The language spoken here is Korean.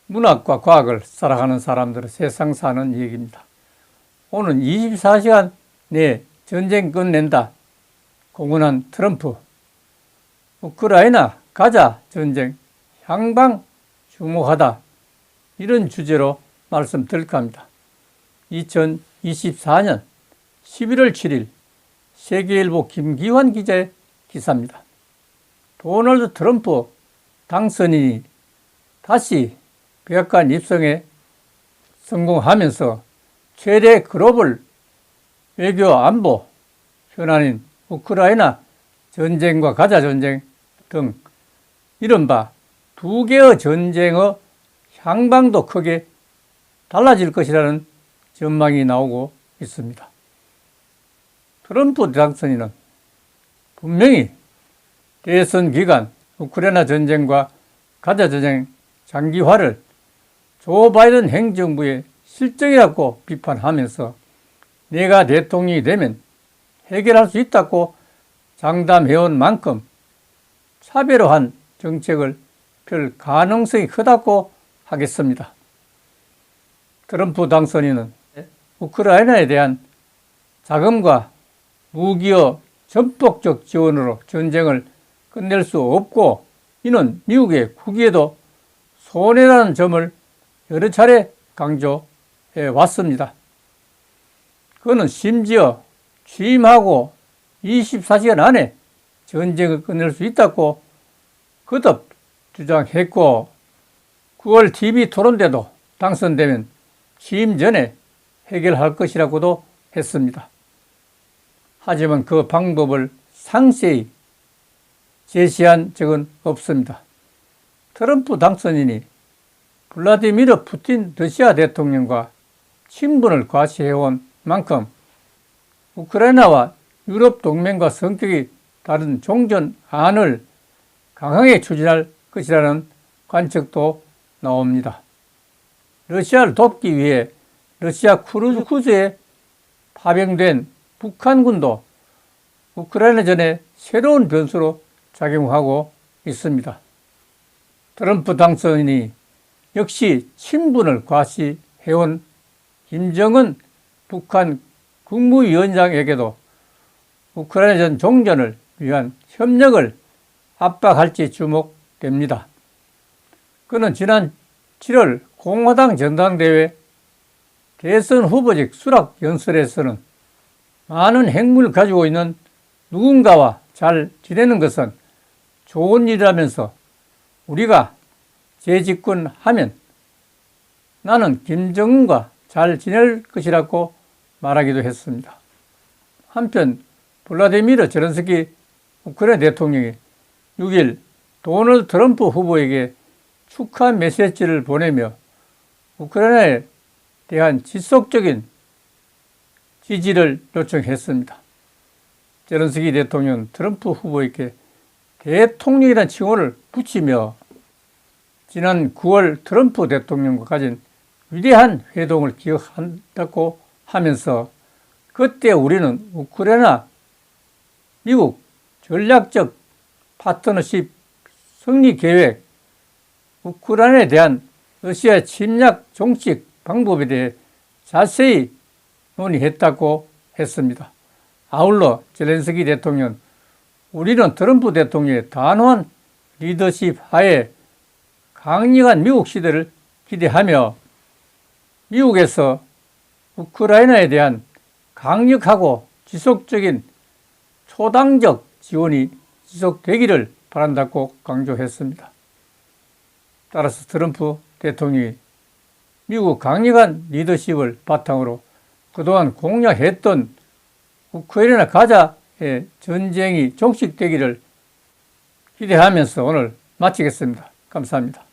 문학과 과학을 살아가는 사람들은 세상 사는 얘기입니다. 오늘 24시간 내에 전쟁 끝낸다 공언한 트럼프, 우크라이나 가자 전쟁 향방 주목하다, 이런 주제로 말씀드릴까 합니다. 2024년 11월 7일 세계일보 김기환 기자의 기사입니다. 도널드 트럼프 당선인이 다시 백악관 입성에 성공하면서 최대 글로벌 외교 안보 현안인 우크라이나 전쟁과 가자 전쟁 등 이른바 두 개의 전쟁의 향방도 크게 달라질 것이라는 전망이 나오고 있습니다. 트럼프 당선인은 분명히 대선 기간 우크라이나 전쟁과 가자 전쟁 장기화를 조 바이든 행정부의 실정이라고 비판하면서 내가 대통령이 되면 해결할 수 있다고 장담해온 만큼 차별화한 정책을 펼 가능성이 크다고 하겠습니다. 트럼프 당선인은 우크라이나에 대한 자금과 무기의 전폭적 지원으로 전쟁을 끝낼 수 없고, 이는 미국의 국익에도 손해라는 점을 여러 차례 강조해 왔습니다. 그는 심지어 취임하고 24시간 안에 전쟁을 끝낼 수 있다고 거듭 주장했고, 9월 TV 토론 때도 당선되면 취임 전에 해결할 것이라고도 했습니다. 하지만 그 방법을 상세히 제시한 적은 없습니다. 트럼프 당선인이 블라디미르 푸틴 러시아 대통령과 친분을 과시해온 만큼 우크라이나와 유럽 동맹과 성격이 다른 종전안을 강하게 추진할 것이라는 관측도 나옵니다. 러시아를 돕기 위해 러시아 크루즈에 파병된 북한군도 우크라이나전에 새로운 변수로 작용하고 있습니다. 트럼프 당선인이 역시 친분을 과시해온 김정은 북한 국무위원장에게도 우크라이나전 종전을 위한 협력을 압박할지 주목됩니다. 그는 지난 7월 공화당 전당대회 대선 후보직 수락 연설에서는 많은 핵무기를 가지고 있는 누군가와 잘 지내는 것은 좋은 일이라면서 우리가 재집권하면 나는 김정은과 잘 지낼 것이라고 말하기도 했습니다. 한편 블라디미르 제렌스키 우크라이나 대통령이 6일 도널드 트럼프 후보에게 축하 메시지를 보내며 우크라이나에 대한 지속적인 지지를 요청했습니다. 제렌스키 대통령은 트럼프 후보에게 대통령이라는 칭호를 붙이며 지난 9월 트럼프 대통령과 가진 위대한 회동을 기억한다고 하면서 그때 우리는 우크라이나 미국 전략적 파트너십 승리 계획, 우크라이나에 대한 러시아 침략 종식 방법에 대해 자세히 논의했다고 했습니다. 아울러 젤렌스키 대통령은 우리는 트럼프 대통령의 단호한 리더십 하에 강력한 미국 시대를 기대하며 미국에서 우크라이나에 대한 강력하고 지속적인 초당적 지원이 지속되기를 바란다고 강조했습니다. 따라서 트럼프 대통령이 미국 강력한 리더십을 바탕으로 그동안 공략했던 우크라이나 가자의 전쟁이 종식되기를 기대하면서 오늘 마치겠습니다. 감사합니다.